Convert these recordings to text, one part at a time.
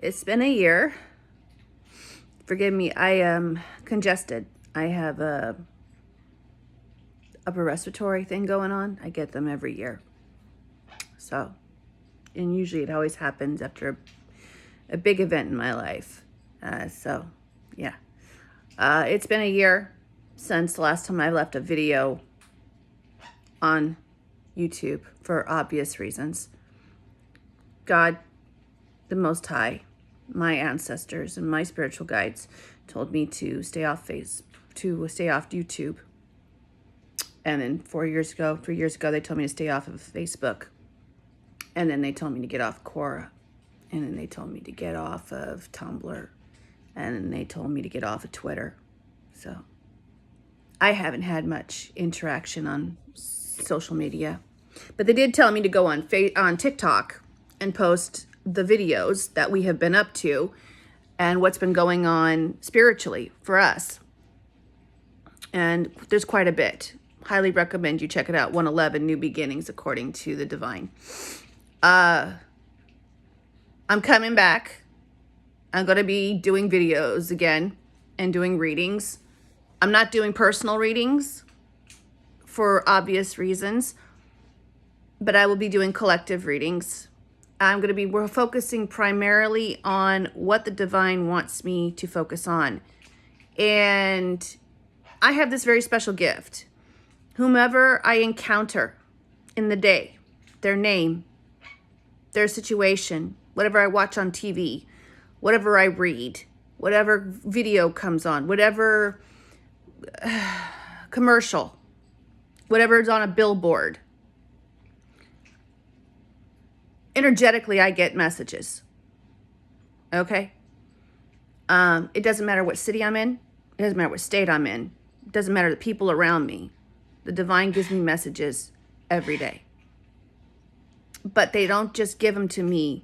It's been a year. Forgive me, I am congested. I have a upper respiratory thing going on. I get them every year. So, and usually it always happens after a big event in my life. Yeah. It's been a year since the last time I left a video on YouTube for obvious reasons. God, the Most High, my ancestors and my spiritual guides told me to stay off YouTube. And then 3 years ago, they told me to stay off of Facebook. And then they told me to get off Quora. And then they told me to get off of Tumblr. And then they told me to get off of Twitter. So I haven't had much interaction on social media. But they did tell me to go on TikTok and post the videos that we have been up to and what's been going on spiritually for us. And there's quite a bit. Highly recommend you check it out. 111 New Beginnings According to the Divine. I'm coming back. I'm going to be doing videos again and doing readings. I'm not doing personal readings for obvious reasons, but I will be doing collective readings. We're focusing primarily on what the divine wants me to focus on. And I have this very special gift. Whomever I encounter in the day, their name, their situation, whatever I watch on TV, whatever I read, whatever video comes on, whatever commercial, whatever is on a billboard, energetically, I get messages. Okay? It doesn't matter what city I'm in. It doesn't matter what state I'm in. It doesn't matter the people around me. The divine gives me messages every day. But they don't just give them to me,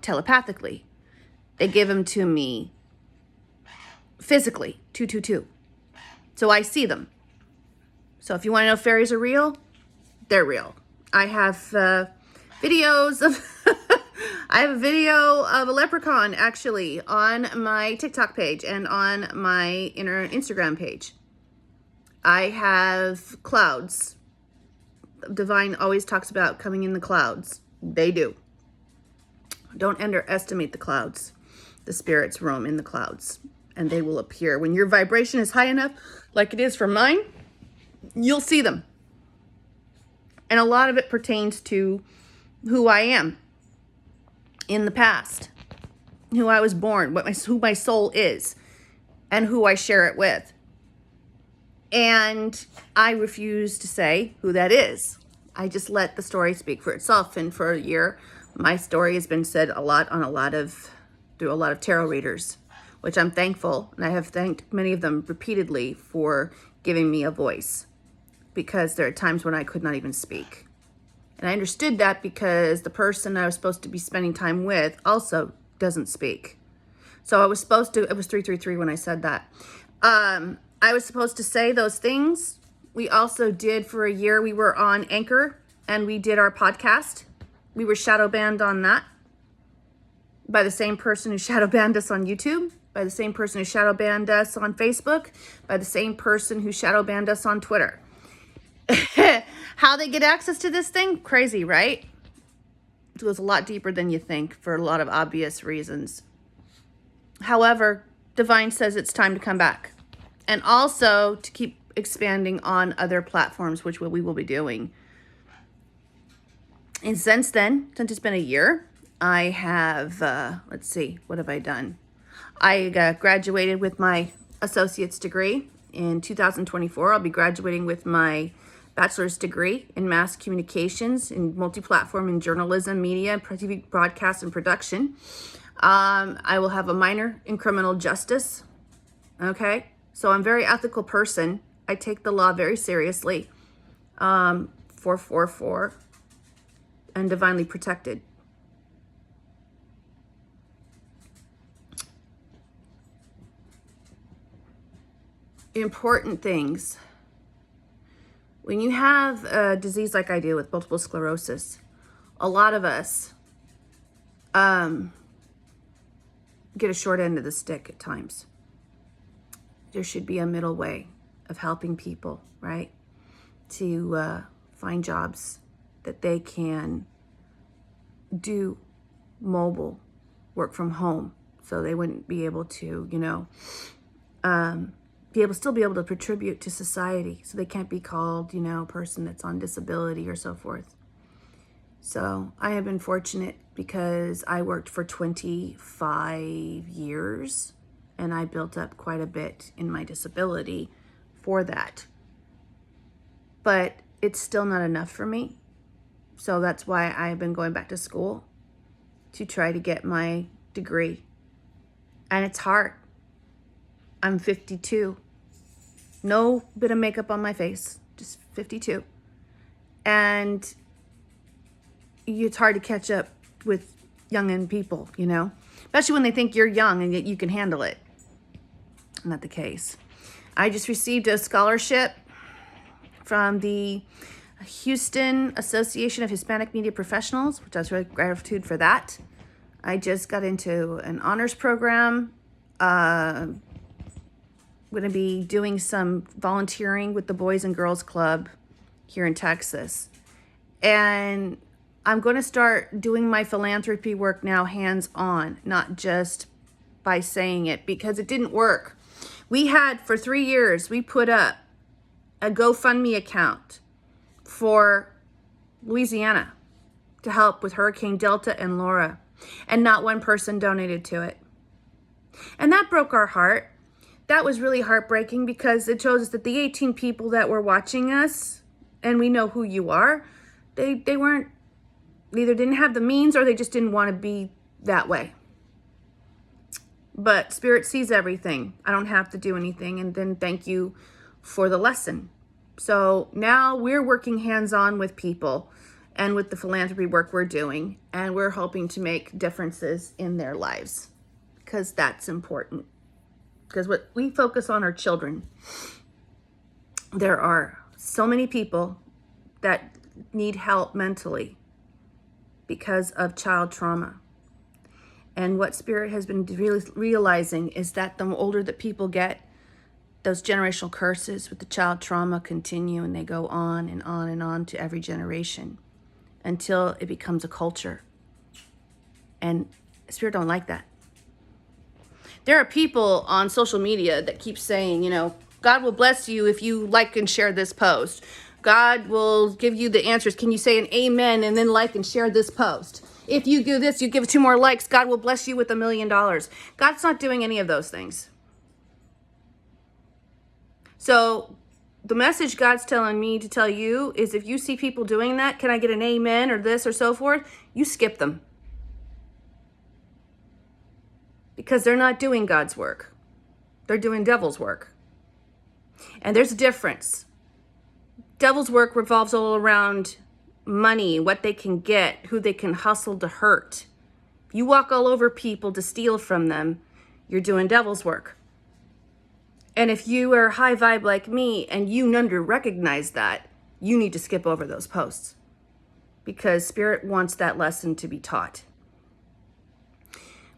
telepathically. They give them to me physically, 222. So I see them. So if you want to know if fairies are real, they're real. I have videos of I have a video of a leprechaun actually on my TikTok page and on my Instagram page. I have clouds. Divine always talks about coming in the clouds. They do. Don't underestimate the clouds. The spirits roam in the clouds and they will appear. When your vibration is high enough, like it is for mine, you'll see them. And a lot of it pertains to who I am in the past, who I was born, who my soul is, and who I share it with. And I refuse to say who that is. I just let the story speak for itself. And for a year, my story has been said through a lot of tarot readers, which I'm thankful. And I have thanked many of them repeatedly for giving me a voice, because there are times when I could not even speak. And I understood that because the person I was supposed to be spending time with also doesn't speak. So it was 333 when I said that. I was supposed to say those things. We also did for a year, we were on Anchor and we did our podcast. We were shadow banned on that by the same person who shadow banned us on YouTube, by the same person who shadow banned us on Facebook, by the same person who shadow banned us on Twitter. How they get access to this thing? Crazy, right? It goes a lot deeper than you think for a lot of obvious reasons. However, Divine says it's time to come back. And also to keep expanding on other platforms, which we will be doing. And since then, since it's been a year, I have, what have I done? I graduated with my associate's degree in 2024. I'll be graduating with my bachelor's degree in mass communications in multi-platform and journalism, media, TV broadcast, and production. I will have a minor in criminal justice. Okay, so I'm a very ethical person. I take the law very seriously. 444 and divinely protected. Important things. When you have a disease like I do with multiple sclerosis, a lot of us get a short end of the stick at times. There should be a middle way of helping people, right? To find jobs that they can do mobile work from home, so they wouldn't be able to, still be able to contribute to society. So they can't be called, a person that's on disability or so forth. So I have been fortunate because I worked for 25 years and I built up quite a bit in my disability for that. But it's still not enough for me. So that's why I've been going back to school to try to get my degree. And it's hard. I'm 52. No bit of makeup on my face, just 52. And it's hard to catch up with youngin' people, especially when they think you're young and you can handle it. Not the case. I just received a scholarship from the Houston Association of Hispanic Media Professionals, which I was really gratitude for that. I just got into an honors program. I'm going to be doing some volunteering with the Boys and Girls Club here in Texas. And I'm going to start doing my philanthropy work now hands-on, not just by saying it, because it didn't work. We had, for 3 years, we put up a GoFundMe account for Louisiana to help with Hurricane Delta and Laura, and not one person donated to it. And that broke our heart. That was really heartbreaking because it shows us that the 18 people that were watching us, and we know who you are, they weren't, either didn't have the means or they just didn't want to be that way. But Spirit sees everything. I don't have to do anything. And then thank you for the lesson. So now we're working hands-on with people and with the philanthropy work we're doing. And we're hoping to make differences in their lives because that's important. Because what we focus on are children. There are so many people that need help mentally because of child trauma. And what Spirit has been really realizing is that the older that people get, those generational curses with the child trauma continue, and they go on and on and on to every generation until it becomes a culture. And Spirit don't like that. There are people on social media that keep saying, God will bless you if you like and share this post. God will give you the answers. Can you say an amen and then like and share this post? If you do this, you give 2 more likes, God will bless you with $1 million. God's not doing any of those things. So the message God's telling me to tell you is if you see people doing that, can I get an amen or this or so forth? You skip them. Because they're not doing God's work. They're doing devil's work. And there's a difference. Devil's work revolves all around money, what they can get, who they can hustle to hurt. If you walk all over people to steal from them, you're doing devil's work. And if you are high vibe like me and you recognize that, you need to skip over those posts because Spirit wants that lesson to be taught.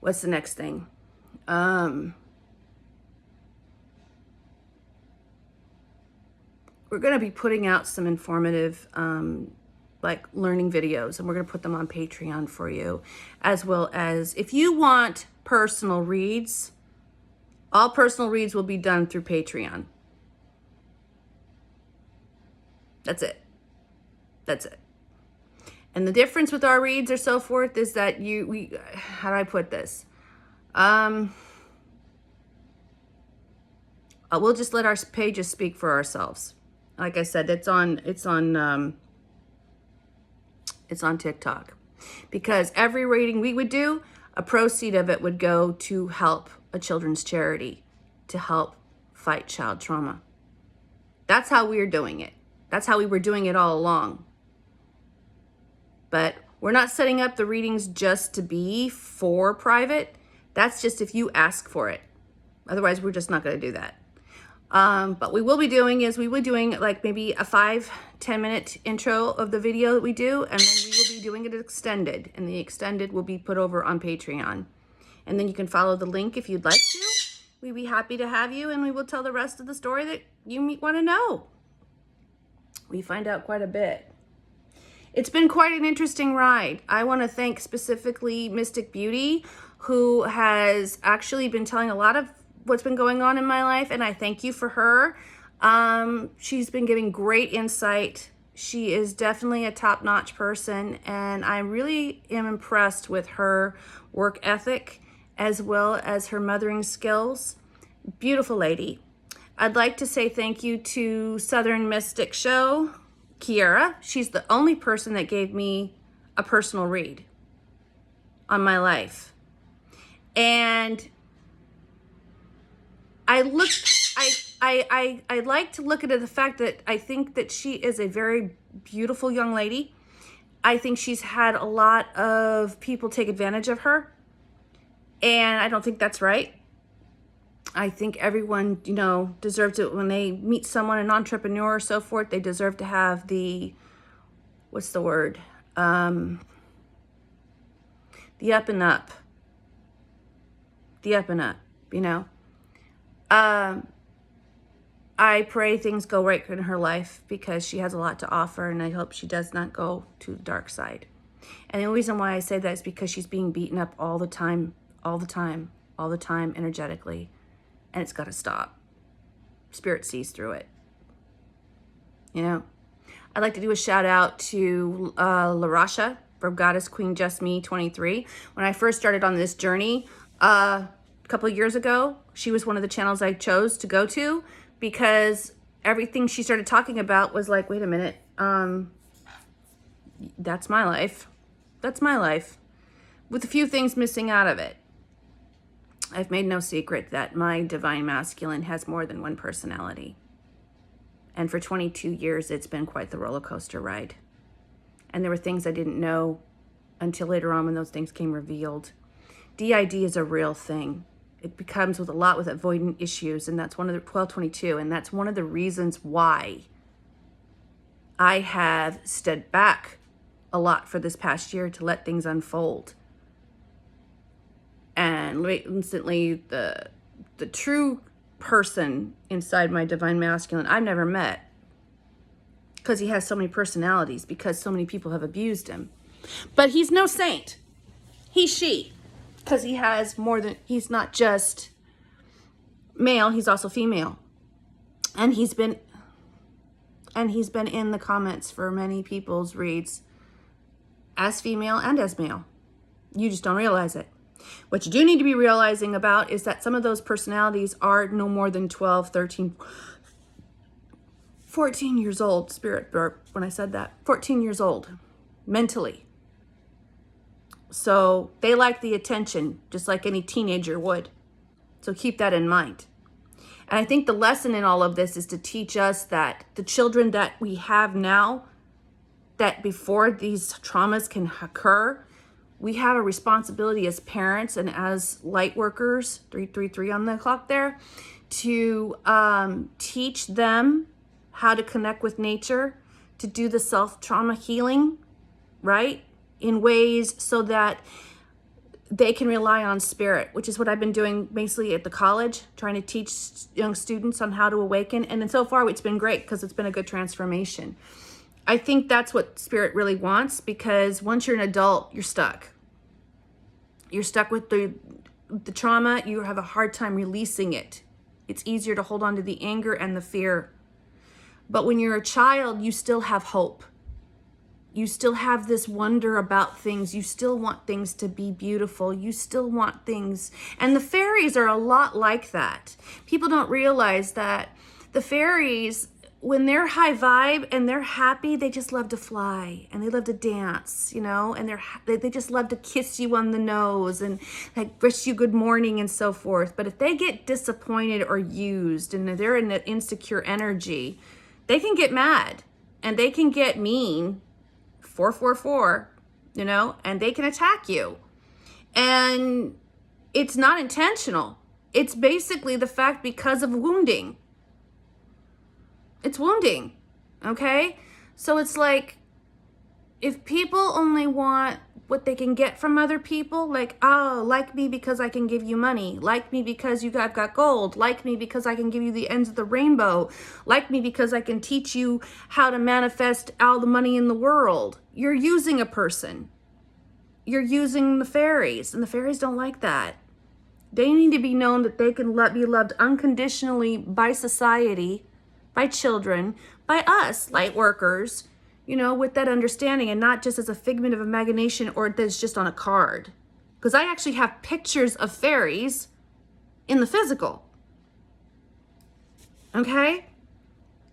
What's the next thing? We're going to be putting out some informative learning videos, and we're going to put them on Patreon for you, as well as if you want personal reads, all personal reads will be done through Patreon. That's it. And the difference with our reads or so forth is that how do I put this? We'll just let our pages speak for ourselves. Like I said, it's on TikTok, because every reading we would do, a proceed of it would go to help a children's charity to help fight child trauma. That's how we're doing it. That's how we were doing it all along. But we're not setting up the readings just to be for private. That's just if you ask for it. Otherwise, we're just not going to do that. But we will be doing like maybe a 5-10 minute intro of the video that we do, and then we will be doing it extended, and the extended will be put over on Patreon. And then you can follow the link if you'd like to. We'd be happy to have you, and we will tell the rest of the story that you want to know. We find out quite a bit. It's been quite an interesting ride. I want to thank specifically Mystic Beauty, who has actually been telling a lot of what's been going on in my life, and I thank you for her. She's been giving great insight. She is definitely a top-notch person, and I really am impressed with her work ethic as well as her mothering skills. Beautiful lady. I'd like to say thank you to Southern Mystic Show, Kiara. She's the only person that gave me a personal read on my life. And I like to look at the fact that I think that she is a very beautiful young lady. I think she's had a lot of people take advantage of her, and I don't think that's right. I think everyone, deserves it when they meet someone, an entrepreneur or so forth. They deserve to have the, what's the word? The up and up. The up and up, I pray things go right in her life because she has a lot to offer, and I hope she does not go to the dark side. And the reason why I say that is because she's being beaten up all the time, energetically. And it's got to stop. Spirit sees through it. I'd like to do a shout out to LaRasha from Goddess Queen Just Me 23. When I first started on this journey a couple of years ago, she was one of the channels I chose to go to because everything she started talking about was like, wait a minute, that's my life. That's my life. With a few things missing out of it. I've made no secret that my divine masculine has more than one personality. And for 22 years, it's been quite the roller coaster ride. And there were things I didn't know until later on when those things came revealed. DID is a real thing. It becomes with a lot with avoidant issues, and that's one of the 1222, and that's one of the reasons why I have stood back a lot for this past year to let things unfold. And instantly, the true person inside my divine masculine I've never met, because he has so many personalities, because so many people have abused him. But he's no saint. He's she, because he has more than, he's not just male, he's also female. And he's been in the comments for many people's reads as female and as male. You just don't realize it. What you do need to be realizing about is that some of those personalities are no more than 12, 13, 14 years old. Spirit burp when I said that. 14 years old, mentally. So they like the attention, just like any teenager would. So keep that in mind. And I think the lesson in all of this is to teach us that the children that we have now, that before these traumas can occur, we have a responsibility as parents and as light workers, 333 on the clock there, to teach them how to connect with nature, to do the self-trauma healing, right? In ways so that they can rely on spirit, which is what I've been doing basically at the college, trying to teach young students on how to awaken. And then so far it's been great because it's been a good transformation. I think that's what spirit really wants, because once you're an adult, you're stuck. You're stuck with the trauma. You have a hard time releasing it. It's easier to hold on to the anger and the fear. But when you're a child, you still have hope. You still have this wonder about things. You still want things to be beautiful. You still want things. And the fairies are a lot like that. People don't realize that the fairies, when they're high vibe and they're happy, they just love to fly and they love to dance, and they just love to kiss you on the nose and like wish you good morning and so forth. But if they get disappointed or used and they're in an insecure energy, they can get mad and they can get mean, 444, and they can attack you. And it's not intentional. It's basically the fact because of wounding. It's wounding, okay? So it's like, if people only want what they can get from other people. Like, oh, like me because I can give you money. Like me because I've got gold. Like me because I can give you the ends of the rainbow. Like me because I can teach you how to manifest all the money in the world. You're using a person. You're using the fairies, and the fairies don't like that. They need to be known that they can be loved unconditionally by society, by children, by us, light workers, with that understanding, and not just as a figment of imagination or that's just on a card. Because I actually have pictures of fairies in the physical. Okay?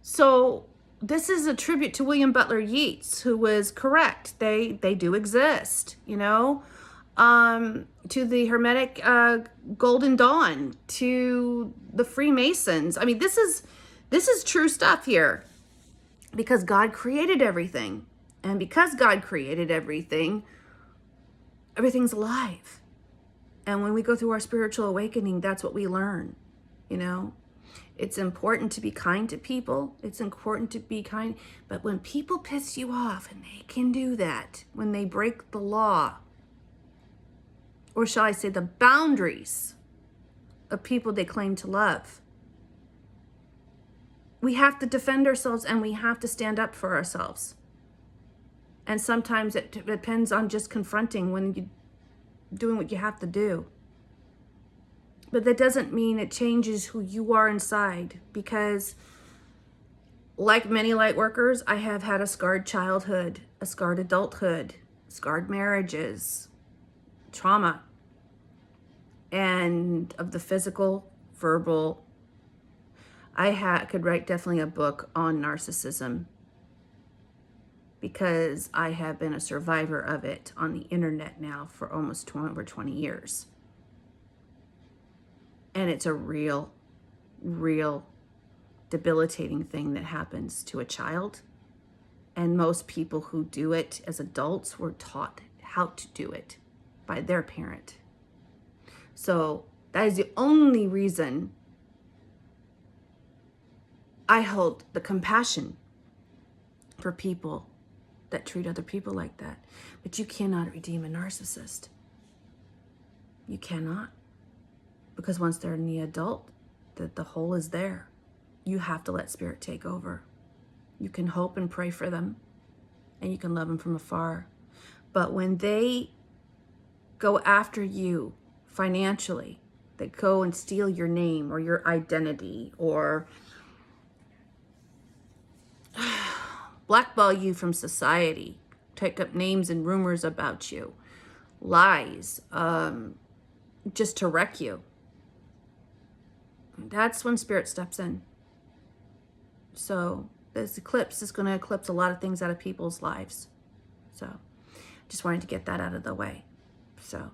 So this is a tribute to William Butler Yeats, who was correct. They do exist, to the Hermetic Golden Dawn, to the Freemasons. I mean, this is true stuff here, because God created everything. And because God created everything, everything's alive. And when we go through our spiritual awakening, that's what we learn, It's important to be kind to people. It's important to be kind. But when people piss you off, and they can do that, when they break the law, or shall I say the boundaries of people they claim to love, we have to defend ourselves, and we have to stand up for ourselves. And sometimes it depends on just confronting when you're doing what you have to do. But that doesn't mean it changes who you are inside, because like many light workers, I have had a scarred childhood, a scarred adulthood, scarred marriages, trauma, and of the physical, verbal. I could write definitely a book on narcissism, because I have been a survivor of it on the internet now for almost over 20 years. And it's a real debilitating thing that happens to a child. And most people who do it as adults were taught how to do it by their parent. So that is the only reason I hold the compassion for people that treat other people like that. But you cannot redeem a narcissist. You cannot. Because once they're in the adult, the hole is there. You have to let spirit take over. You can hope and pray for them, and you can love them from afar. But when they go after you financially, they go and steal your name or your identity, or blackball you from society, take up names and rumors about you, lies, just to wreck you, that's when spirit steps in. So this eclipse is going to eclipse a lot of things out of people's lives. So just wanted to get that out of the way. So,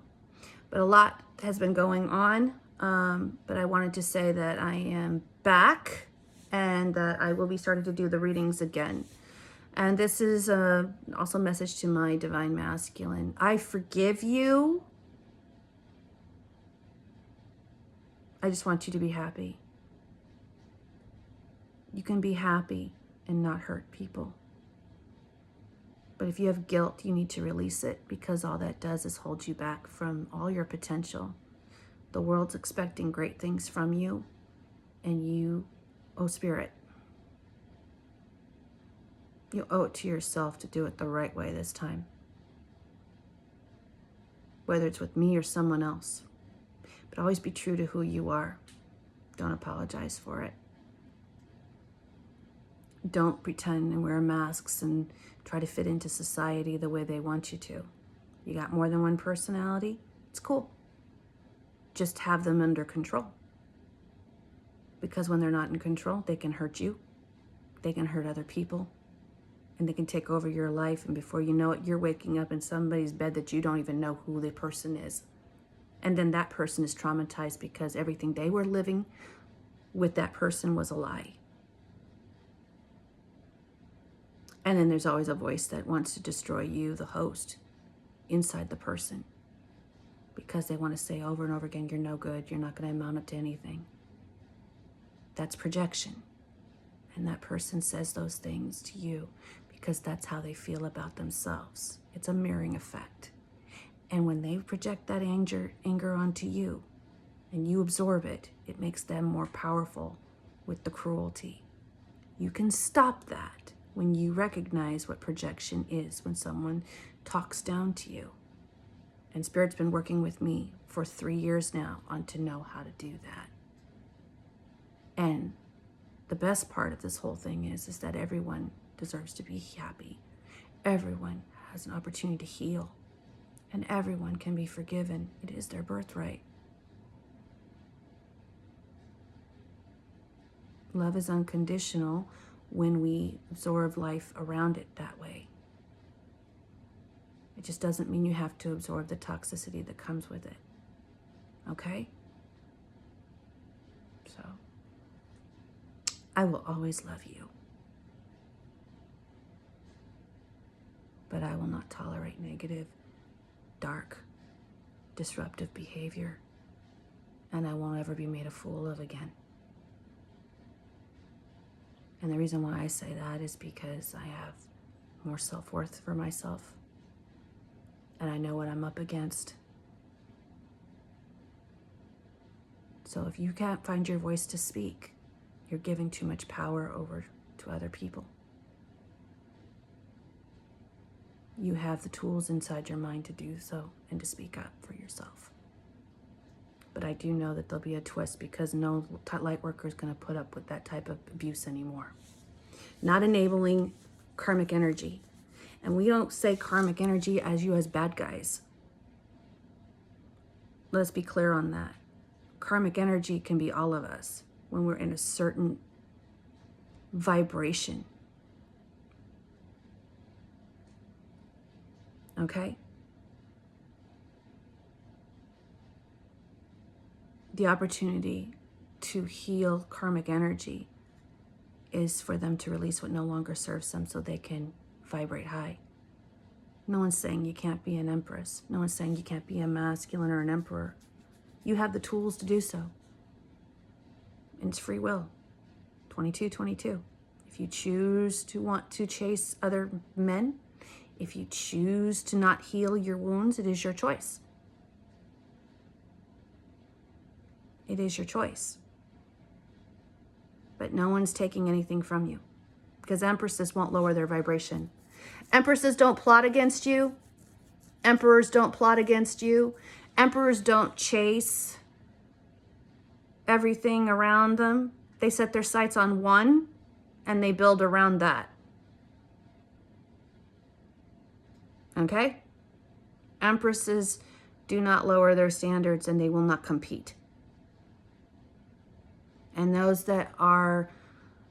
but a lot has been going on. But I wanted to say that I am back, and that I will be starting to do the readings again. And this is also a message to my divine masculine. I forgive you. I just want you to be happy. You can be happy and not hurt people. But if you have guilt, you need to release it, because all that does is hold you back from all your potential. The world's expecting great things from you, and you owe spirit. You owe it to yourself to do it the right way this time. Whether it's with me or someone else. But always be true to who you are. Don't apologize for it. Don't pretend and wear masks and try to fit into society the way they want you to. You got more than one personality? It's cool. Just have them under control. Because when they're not in control, they can hurt you. They can hurt other people. And they can take over your life. And before you know it, you're waking up in somebody's bed that you don't even know who the person is. And then that person is traumatized because everything they were living with that person was a lie. And then there's always a voice that wants to destroy you, the host, inside the person. Because they want to say over and over again, you're no good, you're not going to amount up to anything. That's projection. And that person says those things to you because that's how they feel about themselves. It's a mirroring effect. And when they project that anger onto you and you absorb it, it makes them more powerful with the cruelty. You can stop that when you recognize what projection is, when someone talks down to you. And Spirit's been working with me for 3 years now on to know how to do that. And the best part of this whole thing is that everyone deserves to be happy. Everyone has an opportunity to heal. And everyone can be forgiven. It is their birthright. Love is unconditional when we absorb life around it that way. It just doesn't mean you have to absorb the toxicity that comes with it. Okay? So, I will always love you. But I will not tolerate negative, dark, disruptive behavior. And I won't ever be made a fool of again. And the reason why I say that is because I have more self-worth for myself. And I know what I'm up against. So if you can't find your voice to speak, you're giving too much power over to other people. You have the tools inside your mind to do so and to speak up for yourself. But I do know that there'll be a twist because no light worker is going to put up with that type of abuse anymore. Not enabling karmic energy. And we don't say karmic energy as you as bad guys. Let's be clear on that. Karmic energy can be all of us when we're in a certain vibration. Okay? The opportunity to heal karmic energy is for them to release what no longer serves them so they can vibrate high. No one's saying you can't be an empress. No one's saying you can't be a masculine or an emperor. You have the tools to do so. And it's free will. 22-22. If you choose to want to chase other men, if you choose to not heal your wounds, it is your choice. It is your choice. But no one's taking anything from you because empresses won't lower their vibration. Empresses don't plot against you. Emperors don't plot against you. Emperors don't chase everything around them. They set their sights on one and they build around that. Okay? Empresses do not lower their standards and they will not compete. And those that are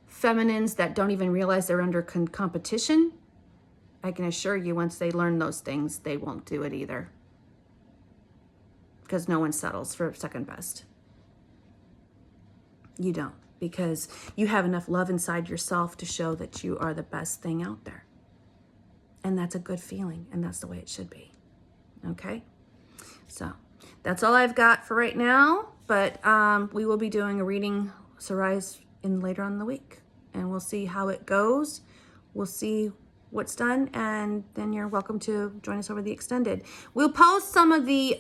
feminines that don't even realize they're under competition, I can assure you once they learn those things, they won't do it either. Because no one settles for second best. You don't. Because you have enough love inside yourself to show that you are the best thing out there. And that's a good feeling. And that's the way it should be. Okay? So that's all I've got for right now. But we will be doing a reading Sarais in later on in the week. And we'll see how it goes. We'll see what's done. And then you're welcome to join us over the extended. We'll post some of the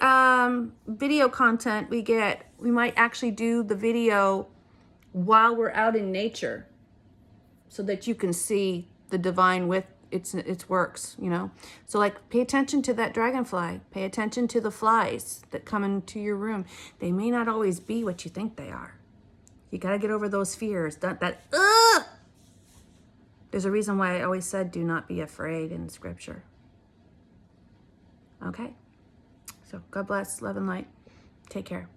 video content we get. We might actually do the video while we're out in nature so that you can see the divine with its works, you know. So like pay attention to that dragonfly. Pay attention to the flies that come into your room. They may not always be what you think they are. You got to get over those fears. There's a reason why I always said do not be afraid in scripture. Okay? So God bless, love and light. Take care.